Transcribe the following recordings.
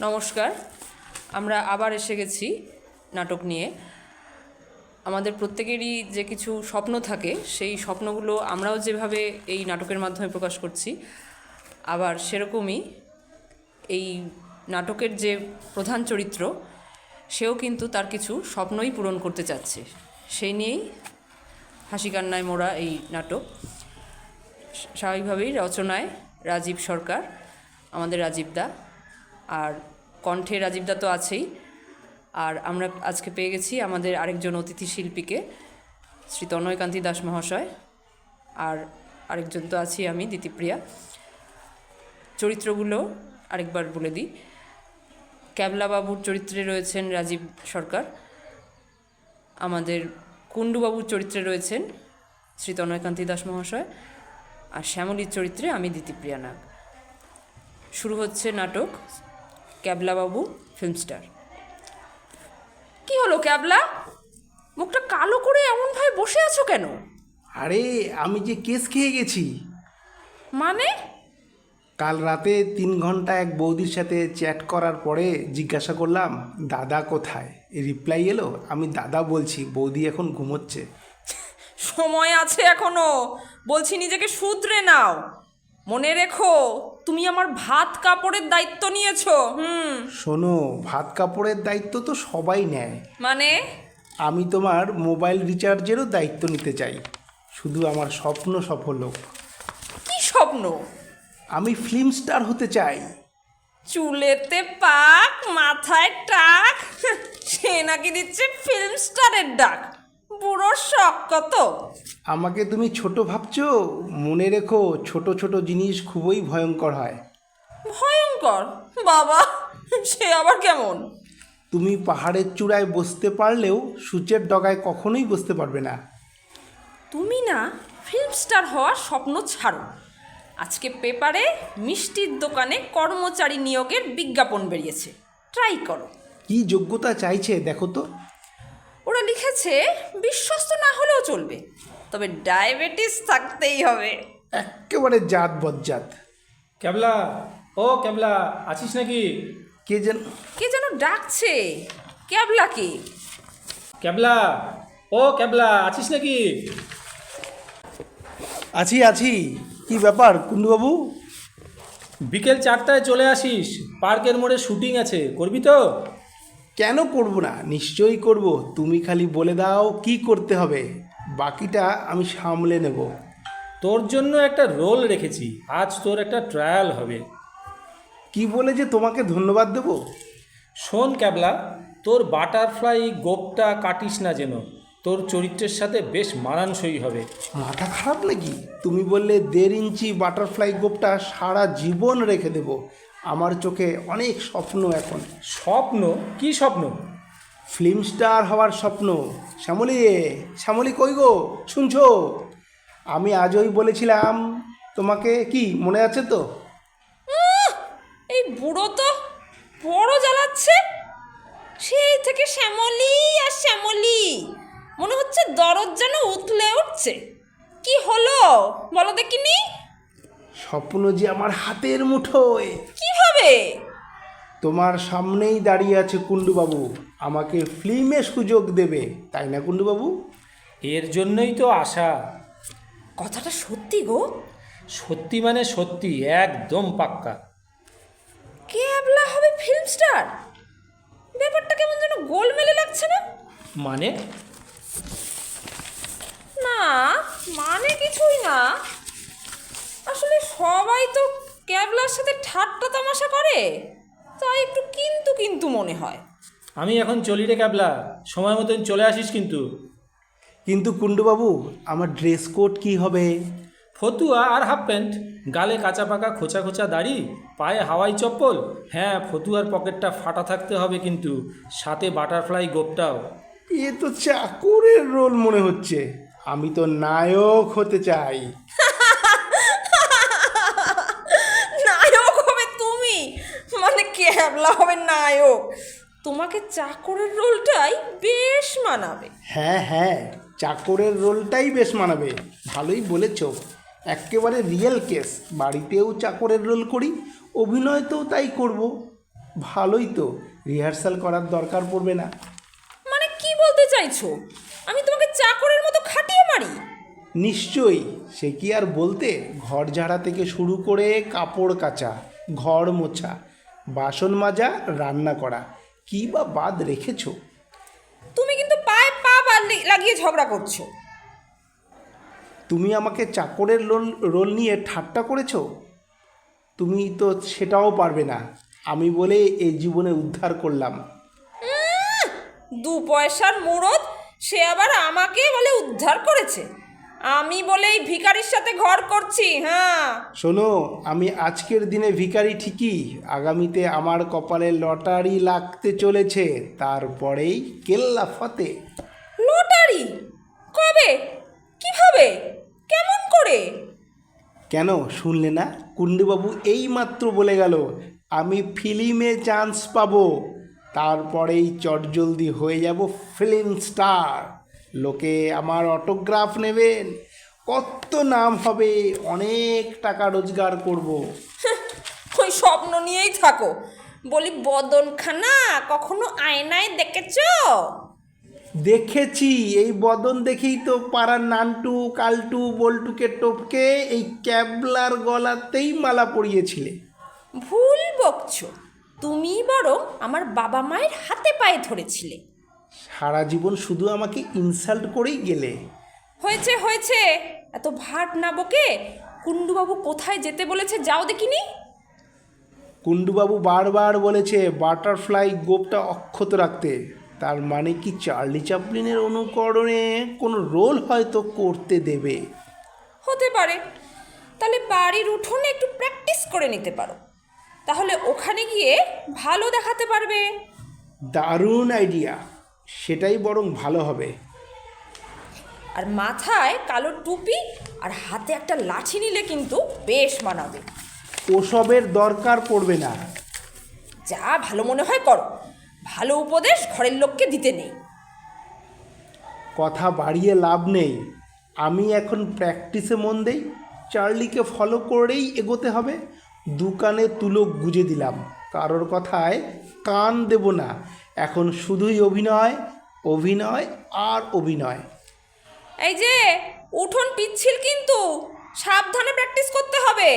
নমস্কার, আমরা আবার এসে গেছি নাটক নিয়ে। আমাদের প্রত্যেকেরই যে কিছু স্বপ্ন থাকে, সেই স্বপ্নগুলো আমরাও যেভাবে এই নাটকের মাধ্যমে প্রকাশ করছি, আবার সেরকমই এই নাটকের যে প্রধান চরিত্র, সেও কিন্তু তার কিছু স্বপ্নই পূরণ করতে চাচ্ছে। সেই নিয়েই হাসি কান্নায় মোড়া এই নাটক। স্বাভাবিকভাবেই রচনায় রাজীব সরকার, আমাদের রাজীবদা, আর কণ্ঠে রাজীবদা তো আছেই। আর আমরা আজকে পেয়ে গেছি আমাদের আরেকজন অতিথি শিল্পীকে, শ্রী তনয়কান্তি দাস মহাশয়, আর আরেকজন তো আছি আমি, দিতিপ্রিয়া। চরিত্রগুলো আরেকবার বলে দিই। ক্যাবলাবাবুর চরিত্রে রয়েছেন রাজীব সরকার, আমাদের কুণ্ডুবাবুর চরিত্রে রয়েছেন শ্রী তনয়কান্তি দাস মহাশয়, আর শ্যামলীর চরিত্রে আমি দিতিপ্রিয়া নাগ। শুরু হচ্ছে নাটক ক্যাবলাবাবু ফিল্মস্টার। কি হলো ক্যাবলা, মুখটা কালো করে এমনভাবে বসে আছো কেন? আরে আমি যে কেস খেয়ে গেছি। মানে? কাল রাতে 3 ঘন্টা এক বৌদির সাথে চ্যাট করার পরে জিজ্ঞাসা করলাম দাদা কোথায়, রিপ্লাই এলো আমি দাদা বলছি, বৌদি এখন ঘুমোচ্ছে। সময় আছে এখনো, বলছি নিজেকে শুধরে নাও। মনে রেখো, তুমি আমার ভাত কাপড়ের দায়িত্ব নিয়েছো। শোনো, ভাত কাপড়ের দায়িত্ব তো সবাই নেয়, মানে? আমি তোমার মোবাইল রিচার্জেরও দায়িত্ব নিতে চাই। শুধু আমার স্বপ্ন সফল হোক। কি স্বপ্ন? আমি ফিল্ম স্টার হতে চাই। চুলেতে পাক, মাথায় টাক, সে নাকি দিচ্ছে ফিল্ম স্টারের ডাক। বুড়ো শখ কত। আমাকে তুমি ছোট ভাবছো? মনে রেখো, ছোট ছোট জিনিস খুবই ভয়ঙ্কর হয়। ভয়ঙ্কর? বাবা, সে আবার কেমন? তুমি পাহাড়ের চূড়ায় বসতে পারলেও সূর্যের ডগায় কখনোই বসতে পারবে না। তুমি না ফিল্ম স্টার হওয়ার স্বপ্ন ছাড়ো। আজকে পেপারে মিষ্টির দোকানে কর্মচারী নিয়োগের বিজ্ঞাপন বেরিয়েছে, ট্রাই করো। কি যোগ্যতা চাইছে দেখো তো। ওরা লিখেছে বিশ্বস্ত না হলেও চলবে, তবে ডায়াবেটিস থাকতেই হবে। একেবারে জাত বজ্জাত। ক্যাবলা, ও ক্যাবলা, আছিস নাকি? কে যেন ডাকছে। ক্যাবলা কে? ক্যাবলা, ও ক্যাবলা, আছিস নাকি? আছি আছি। কি ব্যাপার কুণ্ডুবাবু? বিকেল 4টায় চলে আসিস, পার্কের মোড়ে শুটিং আছে, করবি তো? কেন করব না, নিশ্চয়ই করব। তুমি খালি বলে দাও কি করতে হবে, বাকিটা আমি সামলে নেব। তোর জন্য একটা রোল রেখেছি, আজ তোর একটা ট্রায়াল হবে। কি বলে যে তোমাকে ধন্যবাদ দেব? শোন ক্যাবলা, তোর বাটারফ্লাই গোপটা কাটিস না যেন, তোর চরিত্রের সাথে বেশ মানানসই হবে। মাথা খারাপ নাকি? তুমি বললে 1.5 ইঞ্চি বাটারফ্লাই গোপটা সারা জীবন রেখে দেব। আমার চোখে অনেক স্বপ্ন এখন। স্বপ্ন? কি স্বপ্ন? ফিল্ম স্টার হওয়ার স্বপ্ন। শ্যামলী, শ্যামলী কই গো, শুনছো? আমি আজই বলেছিলাম তোমাকে, কি মনে আছে তো? এই বুড়ো তো বড় জ্বালাচ্ছে। সেই থেকে শ্যামলী আর শ্যামলী, মনে হচ্ছে দরদ যেন উতলে উঠছে। কি হলো বলো দেখিনি? স্বপ্ন যে আমার হাতের মুঠোয়। কিভাবে? তোমার সামনেই দাঁড়িয়ে আছে কুণ্ডুবাবু, আমাকে ফিল্মে সুযোগ দেবে, তাই না কুণ্ডুবাবু? এর জন্যই তো আশা। কথাটা সত্যি গো? সত্যি মানে সত্যি, একদম পাক্কা। ক্যাবলা হবে ফিল্ম স্টার? ব্যাপারটা কেমন যেন গোলমেলে লাগছে না? মানে? না, মানে কিছুই না। আসলে সবাই তো ক্যাবলার সাথে ঠাট্টা তামাশা করে, তাই একটু কিন্তু কিন্তু মনে হয়। আমি এখন চলি রে ক্যাবলা, সময় মতন চলে আসিস কিন্তু। কিন্তু কুণ্ডুবাবু, আমার ড্রেস কোড কি হবে? ফতুয়া আর হাফ প্যান্ট, গালে কাঁচা পাকা খোঁচা খোঁচা দাড়ি, পায়ে হাওয়াই চপ্পল। হ্যাঁ, ফতুয়ার পকেটটা ফাটা থাকতে হবে কিন্তু, সাথে বাটারফ্লাই গোপটাও। এ তো চাকরের রোল মনে হচ্ছে। আমি তো নায়ক হতে চাই। নায়ক হবে তুমি? মানে ক্যাবলা হবে নায়ক? তোমাকে চাকরের রোলটাই বেশ মানাবে। হ্যাঁ হ্যাঁ, চাকরের রোলটাই বেশ মানাবে। ভালোই বলেছ, একেবারে রিয়েল কেস। বাড়িতেও চাকরের রোল করি, অভিনয় তো তাই করব। ভালোই তো, রিহার্সাল করার দরকার পড়বে না। মানে কি বলতে চাইছো? আমি তোমাকে চাকরের মতো খাটিয়ে মারি? নিশ্চয়ই, সে কি আর বলতে। ঘর ঝাড়া থেকে শুরু করে কাপড় কাচা, ঘর মোছা, বাসন মাজা, রান্না করা, কী বা বাদ রেখেছো? তুমি কিন্তু পায়ে পা লাগিয়ে ঝগড়া করছো। তুমি আমাকে চাকরের রোল নিয়ে ঠাট্টা করেছো। তুমি তো সেটাও পারবে না। আমি বলে এই জীবনে উদ্ধার করলাম। দু পয়সার মুরদ, সে আবার আমাকে বলে উদ্ধার করেছে। আমি বলে এই ভিখারির সাথে ঘর করছি? হ্যাঁ শোনো, আমি আজকের দিনে ভিখারি ঠিকই, আগামীতে আমার কপালে লটারি লাগতে চলেছে, তারপরেই কেল্লা ফতে। লটারি? কবে? কিভাবে? কেমন করে? কেন শুনলে না? কুণ্ডুবাবু এইমাত্র বলে গেল আমি ফিল্মে চান্স পাবো, তারপরেই চটজলদি হয়ে যাব ফিল্ম স্টার। লোকে আমার অটোগ্রাফ নেবেন, কত নাম হবে, অনেক টাকা রোজগার করব। ওই স্বপ্ন নিয়েই থাকো। বলি বদনখানা কখনো আয়নায় দেখেছো? দেখেছি, এই বদন দেখেই তো পাড়ার নান্টু কালটু বল্টুকে টপকে এই ক্যাবলার গলাতেই মালা পরিয়েছিলে। ভুল বকছো। তুমি বরং আমার বাবা মায়ের হাতে পায়ে ধরেছিলে। সারা জীবন শুধু আমাকে ইনসাল্ট করেই গেলে। হয়েছে হয়েছে, এত ভাট না বকে কুণ্ডুবাবু কোথায় যেতে বলেছে যাও দেখিনি। কুণ্ডুবাবু বারবার বলেছে বাটারফ্লাই গোপটা অক্ষত রাখতে। তার মানে কি চার্লি চ্যাপলিনের অনুকরণে কোনো রোল হয়তো করতে দেবে। হতে পারে। তাহলে বাড়ির উঠোনে একটু প্র্যাকটিস করে নিতে পারো, তাহলে ওখানে গিয়ে ভালো দেখাতে পারবে। দারুণ আইডিয়া, সেটাই বরং ভালো হবে। আর মাথায় কালো টুপি আর হাতে একটা লাঠি নিলে কিন্তু বেশ মানাবে। ওসবের দরকার পড়বে না। যা ভালো মনে হয় করো, ভালো উপদেশ ঘরের লোককে দিতে নেই। কথা বাড়িয়ে লাভ নেই, আমি এখন প্র্যাকটিসে মন দেই। চার্লিকে ফলো করেই এগোতে হবে। দোকানে তুলো গুজে দিলাম, কারোর কথায় কান দেব না। এখন শুধুই অভিনয়, অভিনয় আর অভিনয়। এই যে উঠোন পিচ্ছিল, কিন্তু সাবধানে প্র্যাকটিস করতে হবে।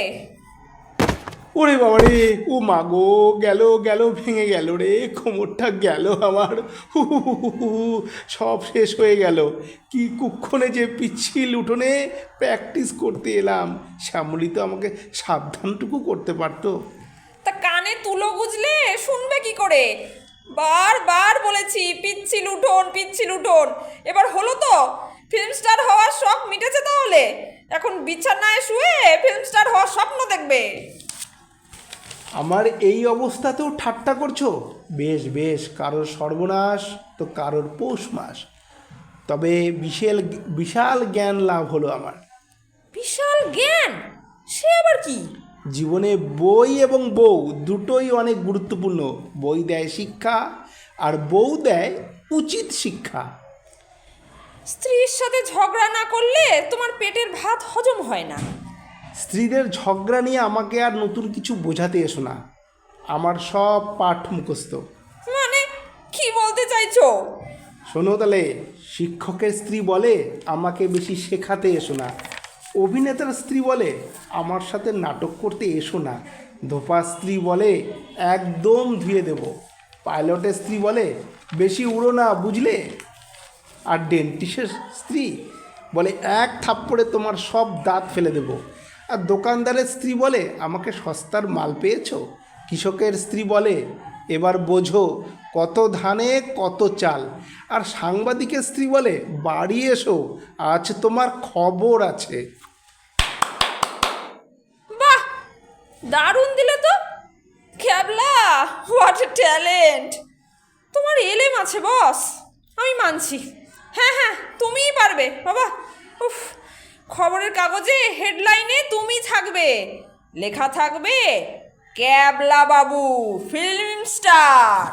ওরে বাবা রে, ও মা গো, গেল গেল, ভেঙে গেল রে, কোমরটা গেল আমার, হু হু হু হু হু, সব শেষ হয়ে গেল। কি কুক্ষণে যে পিচ্ছিল উঠোনে প্র্যাকটিস করতে এলাম, শ্যামলী তো আমাকে সাবধানটুকু করতে পারতো। তা কানে তুলো গুজলে শুনবে কি করে? বারবার বলেছি পিচ্ছিল উঠোন, পিচ্ছিল উঠোন। এবার হলো তো? ফিল্ম স্টার হওয়ার শখ মিটেছে তাহলে? এখন বিছানায় শুয়ে ফিল্ম স্টার হওয়ার স্বপ্ন দেখবে? আমার এই অবস্থাতেও ঠাট্টা করছো? বেশ বেশ, কারোর সর্বনাশ তো কারোর পৌষ মাস। তবে বিশাল বিশাল জ্ঞান লাভ হলো আমার। বিশাল জ্ঞান? সে আবার কি? জীবনে বই এবং বউ দুটোই অনেক গুরুত্বপূর্ণ। বই দেয় শিক্ষা, আর বউ দেয় উচিত শিক্ষা। স্ত্রীর সাথে ঝগড়া না করলে তোমার পেটের ভাত হজম হয় না। স্ত্রীদের ঝগড়া নিয়ে আমাকে আর নতুন কিছু বোঝাতে এসো না, আমার সব পাঠ মুখস্থ। মানে কি বলতে চাইছো? শোনো তাহলে, শিক্ষকের স্ত্রী বলে আমাকে বেশি শেখাতে এসো না। অভিনেতার স্ত্রী বলে আমার সাথে নাটক করতে এসো না। ধোপা স্ত্রী বলে একদম ধুয়ে দেব। পাইলটের স্ত্রী বলে বেশি উড়ো না, বুঝলে? আর ডেন্টিস্টের স্ত্রী বলে এক থাপ্পড়ে তোমার সব দাঁত ফেলে দেব। আর দোকানদারের স্ত্রী বলে আমাকে সস্তার মাল পেয়েছো। কৃষকের স্ত্রী বলে এবার বোঝো কত ধানে কত চাল। আর সাংবাদিকের স্ত্রী বলে বাড়ি এসো, আজ তোমার খবর আছে। বাহ, দারুণ দিলে তো। ক্যাবলা, হোয়াট এ ট্যালেন্ট! তোমার এলেম আছে বস, আমি মানছি। হ্যাঁ হ্যাঁ, তুমিই পারবে বাবা। উফ, খবরের কাগজে হেডলাইনে তুমি থাকবে, লেখা থাকবে ক্যাবলা বাবু ফিল্ম স্টার।